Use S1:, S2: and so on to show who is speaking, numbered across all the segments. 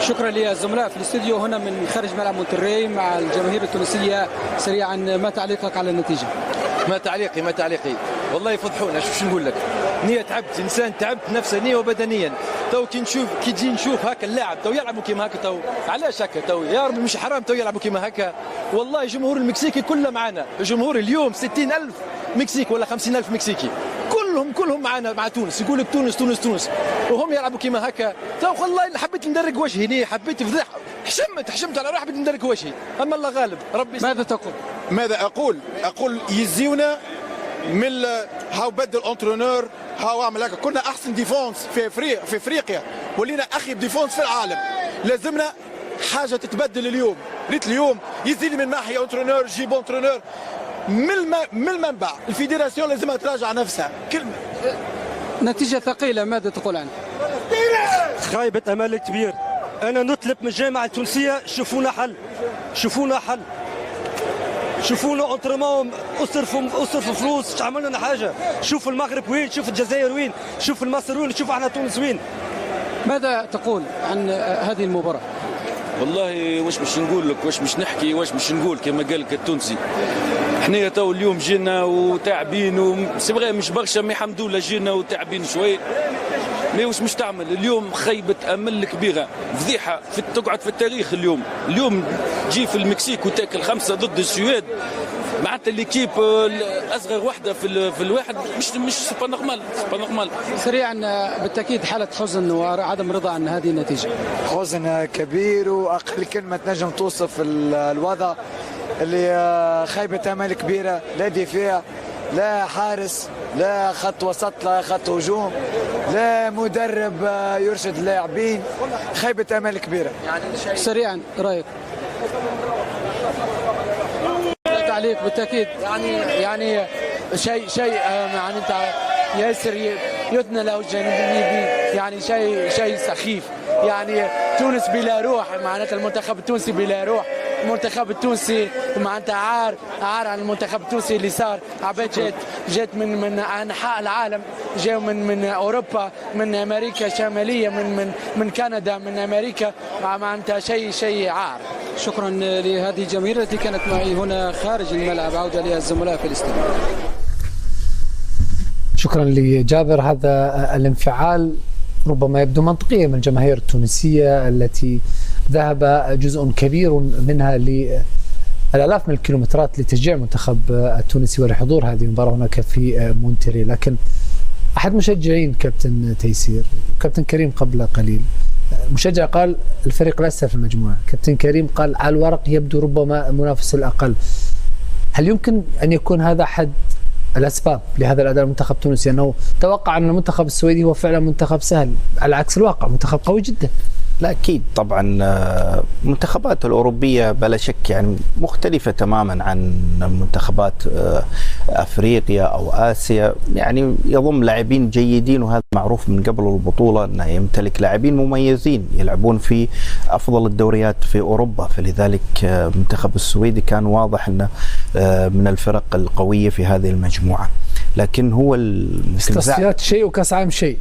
S1: شكرا للزملاء في الاستوديو هنا من خارج ملعب مونتري مع الجماهير التونسية. سريعا ما تعليقك على النتيجة؟
S2: ما تعليقي والله يفضحونا. شوف نقول لك، نية تعبت، انسان تعبت نفسانيا وبدنيا. تو كي تجي نشوف هكا اللاعب تو يلعبوا كيما هكا، تو علاش هكا؟ تو يا ربي مش حرام تو يلعبوا كيما هكا؟ والله الجمهور المكسيكي كله معنا، الجمهور اليوم 60,000 مكسيكي ولا 50,000 مكسيكي، كلهم معنا مع تونس. يقول لك تونس وهم يلعبوا كيما هكا. تو والله حبيت ندرك وجهي، حبيت فضح، حشمت على روحي، حبيت ندرك وجهي. اما الله غالب. ربي
S1: ماذا تقول؟
S3: ماذا اقول يزيونا من هاو بدل انترونور، هاو عمل هكا. كنا احسن ديفونس في افريقيا، ولينا اخيب ديفونس في العالم. لازمنا حاجه تتبدل اليوم. ريت اليوم يزيد من ناحيه انترونور، جيب انترونور من المنبع. الفيدراسيون لازمها تراجع نفسها. كلمه
S1: نتيجة ثقيلة، ماذا تقول عنها؟
S4: خايبة امل كبير. انا نطلب من الجامعة التونسية شوفونا حل، شوفونا انترمون، اصرفوا فلوس، عملوا لنا حاجة. شوفوا المغرب وين، شوف الجزائر وين، شوف مصر وين، شوف احنا تونس وين.
S1: ماذا تقول عن هذه المباراة؟
S2: والله واش باش نقول لك، واش باش نحكي، واش باش نقول كما قال لك التونسي. احنا تو اليوم جينا وتعبين سي مش برشا، مي الحمد لله جينا وتعبين شوي. مي واش مش تعمل اليوم؟ خيبة امل كبيرة، فضيحة تقعد في التاريخ. اليوم تجي في المكسيك وتاكل 5 ضد السويد، معناتها ليكيب الاصغر وحده في الواحد، مش با نورمال.
S1: سريعا بالتاكيد حالة حزن وعدم رضا عن هذه النتيجة.
S5: حزن كبير، واقل كلمة تنجم توصف الوضع اللي خيبة امل كبيرة. لا دفاع، لا حارس، لا خط وسط، لا خط هجوم، لا مدرب يرشد اللاعبين. خيبة امل كبيرة.
S1: سريعا رايك؟ تعليق بالتاكيد.
S5: يعني شيء يعني انت ياسر يثنى له الجانبي، يعني شيء سخيف. يعني تونس بلا روح، معناتها المنتخب التونسي بلا روح. المنتخب التونسي معناتها عار على المنتخب التونسي اللي صار. عباد جات من انحاء العالم، جاوا من اوروبا، من امريكا الشماليه، من كندا، من امريكا. معناتها شيء عار.
S1: شكرا لهذه الجماهير التي كانت معي هنا خارج الملعب. عودة للزملاء في الاستوديو.
S6: شكرا لجابر. هذا الانفعال ربما يبدو منطقيا من الجماهير التونسية التي ذهب جزء كبير منها للآلاف من الكيلومترات لتشجيع المنتخب التونسي ولحضور هذه المباراة هناك في مونتري. لكن أحد مشجعين كابتن تيسير، كابتن كريم قبل قليل، مشجع قال الفريق لا يستهل في المجموعة. كابتن كريم قال على الورق يبدو ربما المنافس الأقل. هل يمكن أن يكون هذا أحد الأسباب لهذا الأداء المنتخب التونسي، أنه توقع أن المنتخب السويدي هو فعلا منتخب سهل، على عكس الواقع منتخب قوي جدا؟
S7: لا أكيد طبعا. المنتخبات الأوروبية بلا شك يعني مختلفة تماما عن منتخبات أفريقيا أو آسيا. يعني يضم لاعبين جيدين، وهذا معروف من قبل البطولة أنه يمتلك لاعبين مميزين يلعبون في أفضل الدوريات في أوروبا. فلذلك المنتخب السويدي كان واضح أنه من الفرق القوية في هذه المجموعة. لكن هو
S6: التصفيات شيء وكاس عام شيء.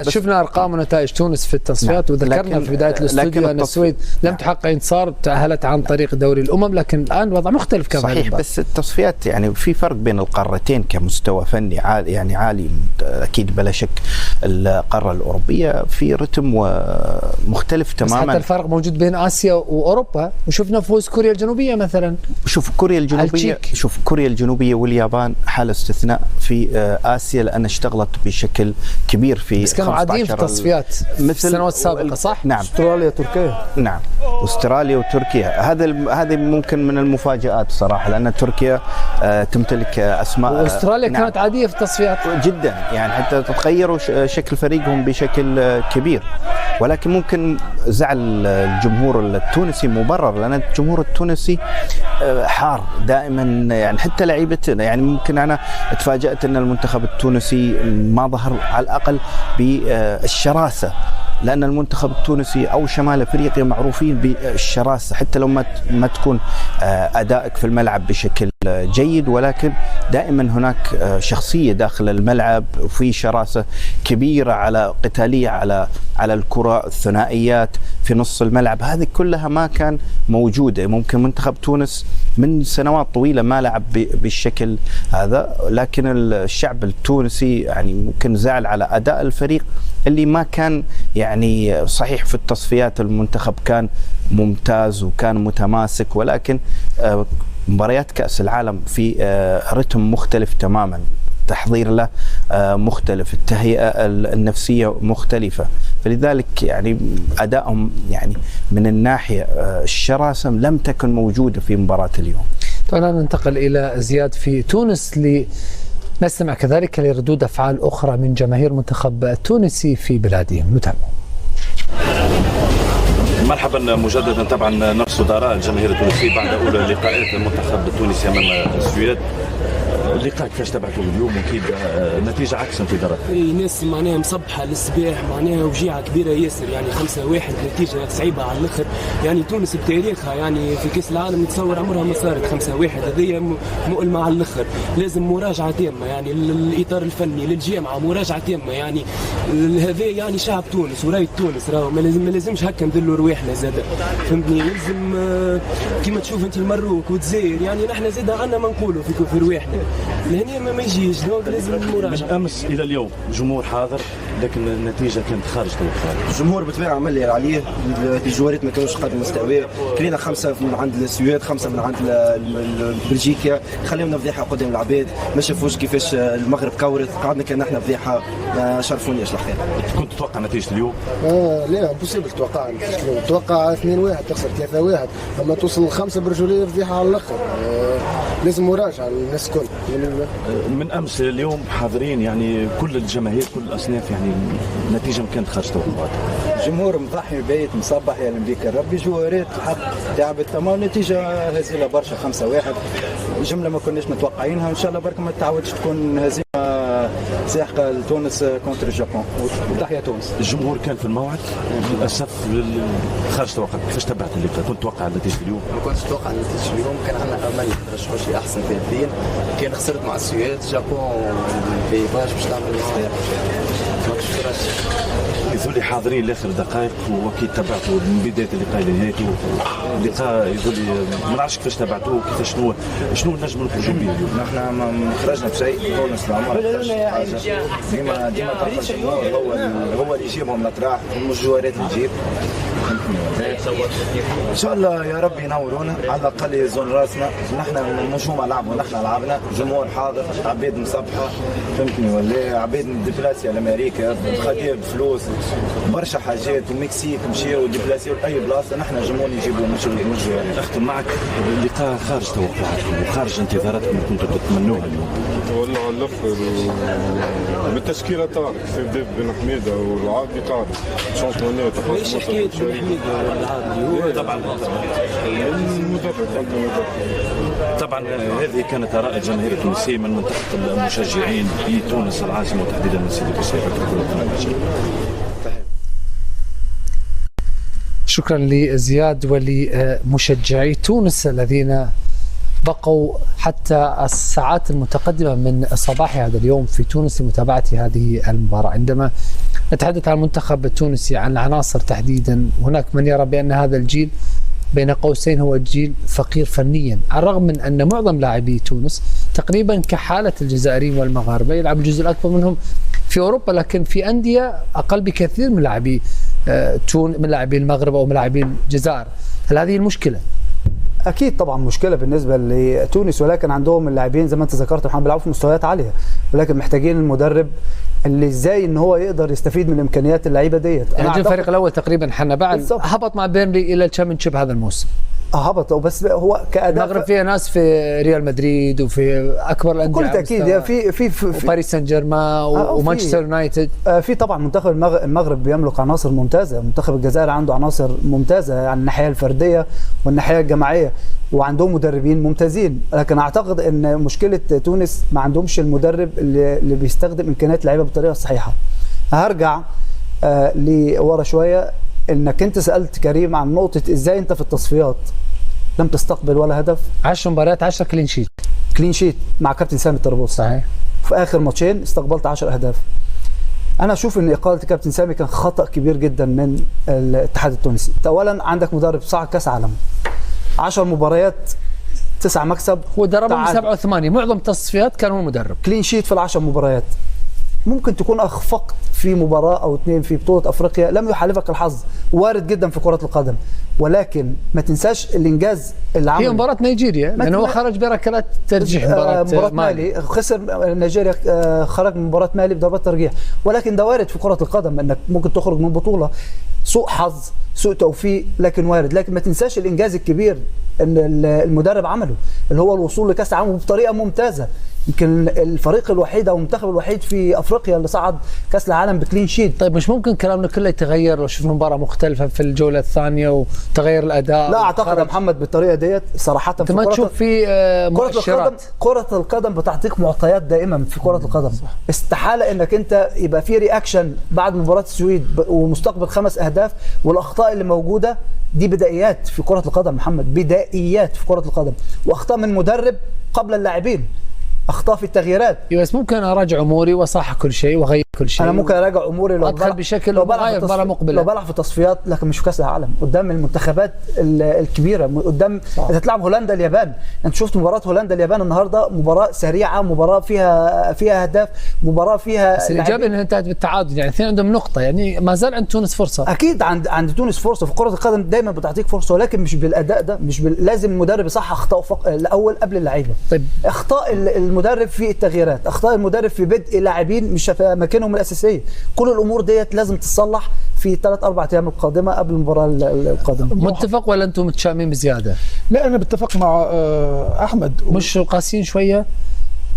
S6: شفنا ارقام ونتائج تونس في التصفيات، وذكرنا في بدايه الاستوديو ان السويد لم تحقق انتصار، تاهلت عن طريق دوري الامم، لكن الان الوضع مختلف كما
S7: صحيح. بس التصفيات يعني في فرق بين القارتين كمستوى فني عالي، يعني عالي اكيد بلا شك. القاره الاوروبيه في رتم مختلف تماما.
S6: بس حتى الفرق موجود بين اسيا واوروبا، وشفنا فوز كوريا الجنوبيه مثلا.
S7: شوف كوريا الجنوبيه واليابان حاله استثناء في آسيا، لأن اشتغلت بشكل كبير في
S6: بس كانوا عاديين في التصفيات مثل السنوات السابقة صح؟
S7: نعم.
S6: استراليا تركيا.
S7: نعم، استراليا وتركيا. هذه ممكن من المفاجآت صراحة، لأن تركيا تمتلك أسماء.
S6: واستراليا كانت عادية في التصفيات
S7: جدا، يعني حتى تغيروا شكل فريقهم بشكل كبير. ولكن ممكن زعل الجمهور التونسي مبرر، لأن الجمهور التونسي حار دائما. يعني حتى لعيبتنا، يعني ممكن أنا تفاجأت أن المنتخب التونسي ما ظهر على الأقل بالشراسة لأن المنتخب التونسي أو شمال أفريقيا معروفين بالشراسة، حتى لو ما تكون أدائك في الملعب بشكل جيد، ولكن دائما هناك شخصية داخل الملعب وفي شراسة كبيرة على قتالية على الكرة، الثنائيات في نص الملعب، هذه كلها ما كان موجودة. ممكن منتخب تونس من سنوات طويلة ما لعب بالشكل هذا، لكن الشعب التونسي يعني ممكن زعل على أداء الفريق اللي ما كان يعني صحيح. في التصفيات المنتخب كان ممتاز وكان متماسك، ولكن مباريات كأس العالم في رتم مختلف تماما، تحضير له مختلف، التهيئة النفسية مختلفة، فلذلك يعني أدائهم يعني من الناحية الشراسة لم تكن موجودة في مباراة اليوم.
S6: طبعا ننتقل إلى زياد في تونس نستمع كذلك لردود أفعال أخرى من جماهير المنتخب التونسي في بلادهم. نتابع.
S8: مرحبا مجددا. طبعا نرصد آراء الجماهير التونسية بعد أولى لقاءات المنتخب التونسي أمام السويد. اللقاء كيفاش تبعته اليوم؟ اكيد نتيجه عكس انتظارات.
S9: ناس معناها مصبحه للصباح، معناها وجيعه كبيره ياسر، يعني 5-1 نتيجه صعيبه على الاخر. يعني تونس بتاريخها يعني في كاس العالم نتصور عمرها ما صارت 5-1، هذه مؤلمه على الاخر. لازم مراجعه تامه يعني للاطار الفني للجامعه، مراجعه تامه يعني هذا يعني شعب تونس ورايه تونس راهو ما لازمش هكا نذلوا رواحنا زاد، فهمتني؟ لازم كيما تشوف انت المروك والجزائر، يعني نحن زاد عندنا ما نقولوا في رواحنا لهنا ما يجيش، دونك لازم مراجعه.
S8: من امس الى اليوم الجمهور حاضر، لكن النتيجه كانت خارج توقعات.
S10: الجمهور بالطبيعه عمل اللي عليه، الجواريت ما كانوش قد مستواه، كلينا 5 من عند السويد، 5 من عند بلجيكا، خلينا فضيحه قدام العباد، ما شافوش كيفاش المغرب كورت، قعدنا كان احنا فضيحه، ما شرفونيش الحقيقه.
S8: كنت تتوقع نتيجه اليوم؟
S11: لا امبوسيبل تتوقع نتيجه اليوم، تتوقع 2-1 تخسر 3-1، لما توصل 5 برجوليه فضيحه على الاخر. لازم مراجعه الناس الكل.
S8: من امس لليوم حاضرين يعني كل الجماهير كل الاصناف، يعني النتيجه ما كانت خارج توقعات.
S10: الجمهور مضحي بايت مصبح يا بيك ربي، جوارات الحق تعبت تمام، نتيجه هزيله برشا 5-1، جمله ما كناش متوقعينها، وان شاء الله برك ما تعودش تكون هزيمه ساحقه لتونس كونتر اليابان.
S11: تحيا تونس.
S8: الجمهور كان في الموعد للاسف خارج توقعات. كيفاش تبعت اللقاء؟ كنت تتوقع النتيجه اليوم؟
S12: ما كنتش اتوقع النتيجه اليوم، كان عندنا امل نرجعوا شيء احسن في الدين، كان خسرت مع السويد، جابون باش تعمل مصباح ما كنتش
S8: يقول حاضرين لاخر دقائق، واكيد تبعتوا من بدايه اللقاء لنهايته. اللقاء يقول لي ما نعرفش كيفاش تبعتوه، كيفاش شنو نجم نخرجوا به اليوم؟
S10: نحن ما خرجنا بشيء، تونس العمر ديما تلقى الجمهور هو اللي يجيبهم الاطراح، مش الجوارات اللي تجيب. ان شاء الله يا رب ينورونا، على الاقل يزون راسنا، نحن مش هما لعبوا نحن لعبنا، جمهور حاضر، عبيد مصبحه، فهمتني ولا؟ عبيد ديبلاسي لامريكا، خديه بفلوس برشا حاجات، ومكسيك مشيو ديبلاسيو لاي بلاصه، نحن جمهور يجيبوا مش جوارات.
S8: اختم معك، اللقاء خارج توقعاتكم وخارج انتظاراتكم اللي كنتوا تتمنوها اليوم.
S13: والله على الاخر بالتشكيله طارق سيف بن حميده والعادي طارق شامبيونات.
S9: ليش حكايه بن حميده والعادي؟ هو
S8: طبعا
S13: المدرب
S8: طبعا هذه كانت اراء الجماهير التونسيه من منطقه المشجعين في تونس العاصمه وتحديدا من سيدي بوسعيد.
S6: شكرا لزياد ولمشجعي تونس الذين بقوا حتى الساعات المتقدمة من صباح هذا اليوم في تونس لمتابعة هذه المباراة. عندما نتحدث عن المنتخب التونسي، عن العناصر تحديدا، هناك من يرى بأن هذا الجيل بين قوسين هو جيل فقير فنيا، على الرغم من أن معظم لاعبي تونس تقريبا كحالة الجزائريين والمغاربة يلعب الجزء الأكبر منهم في أوروبا، لكن في أندية أقل بكثير من لاعبي من لاعبي المغرب أو من لاعبي الجزائر. هل هذه المشكلة؟
S14: اكيد طبعا مشكله بالنسبه لتونس، ولكن عندهم اللاعبين زي ما انت ذكرت محمد بيلعبوا في مستويات عاليه، ولكن محتاجين المدرب اللي ازاي ان هو يقدر يستفيد من امكانيات اللعيبه ديت.
S6: يعني الفريق الاول تقريبا حنا بعد هبط مع بيرنلي الى الشامبيونشيب هذا الموسم.
S14: هبط، بس هو كاداء
S6: المغرب فيها ناس في ريال مدريد وفي اكبر الانديه
S14: بكل تاكيد، في
S6: باريس سان جيرمان ومانشستر يونايتد.
S14: في طبعا منتخب المغرب بيملك عناصر ممتازه، منتخب الجزائر عنده عناصر ممتازه يعني الناحيه الفرديه والناحيه الجماعيه، وعندهم مدربين ممتازين، لكن اعتقد ان مشكله تونس ما عندهمش المدرب اللي بيستخدم امكانيات اللعيبه بالطريقه الصحيحه. هرجع لورا شويه، انك انت سالت كريم عن نقطه ازاي انت في التصفيات لم تستقبل ولا هدف.
S6: 10 مباريات 10 كلين شيت.
S14: كلين شيت مع كابتن سامي الطرابلسي.
S6: صحيح.
S14: في اخر ماتشين استقبلت 10 اهداف. انا اشوف ان اقاله كابتن سامي كان خطا كبير جدا من الاتحاد التونسي. اولا عندك مدرب صعد كاس عالم، 10 مباريات 9 مكسب،
S6: هو دربهم 7 و8، معظم التصفيات كان هو المدرب.
S14: كلين شيت في ال10 مباريات. ممكن تكون اخفقت في مباراه او اثنين في بطوله افريقيا، لم يحالفك الحظ، وارد جدا في كره القدم، ولكن ما تنساش الانجاز اللي عمله.
S6: هي مباراه نيجيريا لانه هو خرج بركلات ترجيح.
S14: مباراه مالي خسر نيجيريا، خرج من مباراه مالي بضربات ترجيح، ولكن ده وارد في كره القدم انك ممكن تخرج من بطوله، سوء حظ سوء توفيق، لكن وارد. لكن ما تنساش الانجاز الكبير ان المدرب عمله اللي هو الوصول لكاس العالم بطريقه ممتازه. يمكن الفريق الوحيد او المنتخب الوحيد في افريقيا اللي صعد كاس العالم بكلين شيت.
S6: طيب مش ممكن كلامنا كله يتغير لو شفنا مباراه مختلفه في الجوله الثانيه وتغير الاداء؟
S14: لا اعتقد يا محمد بالطريقه ديت صراحه.
S6: انت ما تشوف في مؤشرات؟
S14: كره القدم بتعطيك معطيات دائما في كره القدم. استحاله انك انت يبقى في رياكشن بعد مباراه السويد ومستقبل 5 اهداف، والاخطاء اللي موجوده دي بدائيات في كره القدم محمد، بدائيات في كره القدم، واخطاء من مدرب قبل اللاعبين، اخطاء في التغييرات.
S6: بس ممكن اراجع اموري واصحح كل شيء واغير كل شيء.
S14: انا ممكن اراجع اموري لو
S6: ادخل بشكل مغاير مباراه مقبله،
S14: لو بلعب في تصفيات، لكن مش في كاس العالم قدام المنتخبات الكبيره، قدام انت تلعب هولندا اليابان. انت شفت مباراه هولندا اليابان النهارده، مباراه سريعه، مباراه فيها اهداف، مباراه فيها
S6: بس الايجابي انها انتهت بالتعادل، يعني اثنين عندهم نقطه، يعني ما زال عند تونس فرصه.
S14: اكيد عند تونس فرصه، في كره القدم دايما بتعطيك فرصه، ولكن مش بالاداء ده، مش لازم المدرب يصحح اخطاء الاول قبل اللعيبه.
S6: طيب
S14: اخطاء المدرب في التغييرات، اخطاء المدرب في بدء اللاعبين مش في اماكنهم الاساسيه، كل الامور ديت لازم تصلح في 3-4 ايام القادمه قبل المباراه القادمه.
S6: متفق ولا انتم متشائمين بزياده؟
S15: لا انا بتفق مع احمد.
S6: مش قاسيين شويه؟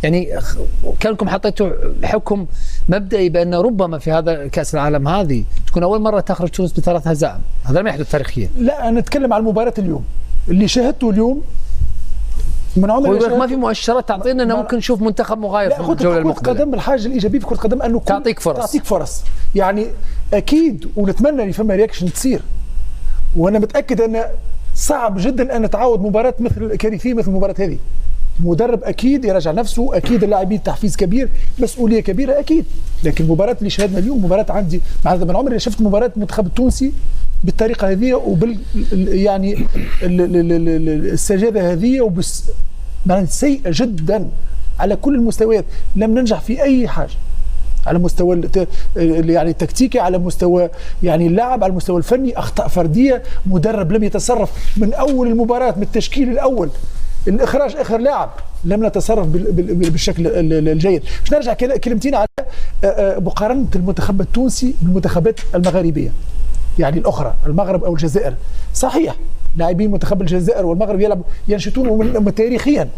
S6: يعني كانكم حطيتوا حكم مبدئي بان ربما في هذا كاس العالم هذه تكون اول مره تخرج تونس ب3 هزائم، هذا لم يحدث تاريخيا.
S15: لا انا اتكلم عن المباراه اليوم اللي شاهدته اليوم. من عمر
S6: ما في مؤشرات تعطينا انه ممكن نشوف منتخب مغاير في الجوله المقبله.
S15: القدم الحاجه الايجابيه في كره القدم انه
S6: تعطيك فرص.
S15: يعني اكيد ونتمنى ان فما رياكشن تصير، وانا متاكد ان صعب جدا ان نتعاود مباراه مثل كارثيه مثل المباراه هذه. المدرب اكيد يراجع نفسه، اكيد اللاعبين تحفيز كبير، مسؤوليه كبيره اكيد، لكن المباراه اللي شاهدنا اليوم مباراه عندي من عمري شفت مباراه المنتخب التونسي بالطريقه هذه وبال يعني السجاده هذه يعني سيئه جدا على كل المستويات. لم ننجح في اي حاجه على مستوى يعني التكتيكي، على مستوى يعني اللعب، على المستوى الفني، اخطاء فرديه، مدرب لم يتصرف من اول المباراه، من التشكيل الاول، الاخراج اخر لاعب لم نتصرف بالشكل الجيد. مش نرجع كلمتين على مقارنه المنتخب التونسي بالمنتخبات المغاربيه يعني الاخرى، المغرب او الجزائر. صحيح لاعبين منتخب الجزائر والمغرب يلعبوا ينشطون تاريخيا،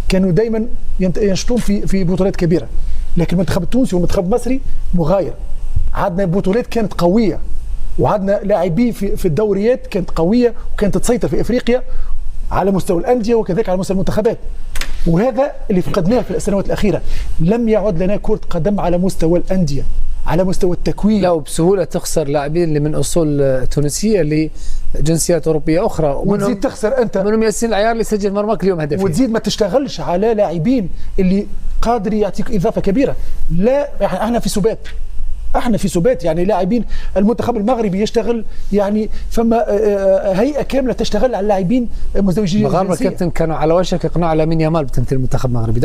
S15: كانوا دائما ينشطون في بطولات كبيره، لكن المنتخب التونسي والمنتخب المصري مغاير. عندنا بطولات كانت قويه، وعندنا لاعبين في الدوريات كانت قويه وكانت تسيطر في افريقيا على مستوى الانديه وكذلك على مستوى المنتخبات، وهذا اللي فقدناه في السنوات الاخيره. لم يعد لنا كره قدم على مستوى الانديه، على مستوى التكوين.
S6: لا وبسهوله تخسر لاعبين اللي من اصول تونسيه لجنسيات اوروبيه اخرى،
S15: وتزيد تخسر انت
S6: منهم ياسين العيار اللي سجل مرماك اليوم هدفين،
S15: وتزيد ما تشتغلش على لاعبين اللي قادر يعطيك اضافه كبيره. لا احنا في سبات، يعني لاعبين المنتخب المغربي يشتغل، يعني فما هيئه كامله تشتغل على اللاعبين مزدوجين.
S6: المغاربه كابتن كانوا على وشك اقناع لامين يامال بتمثيل المنتخب المغربي.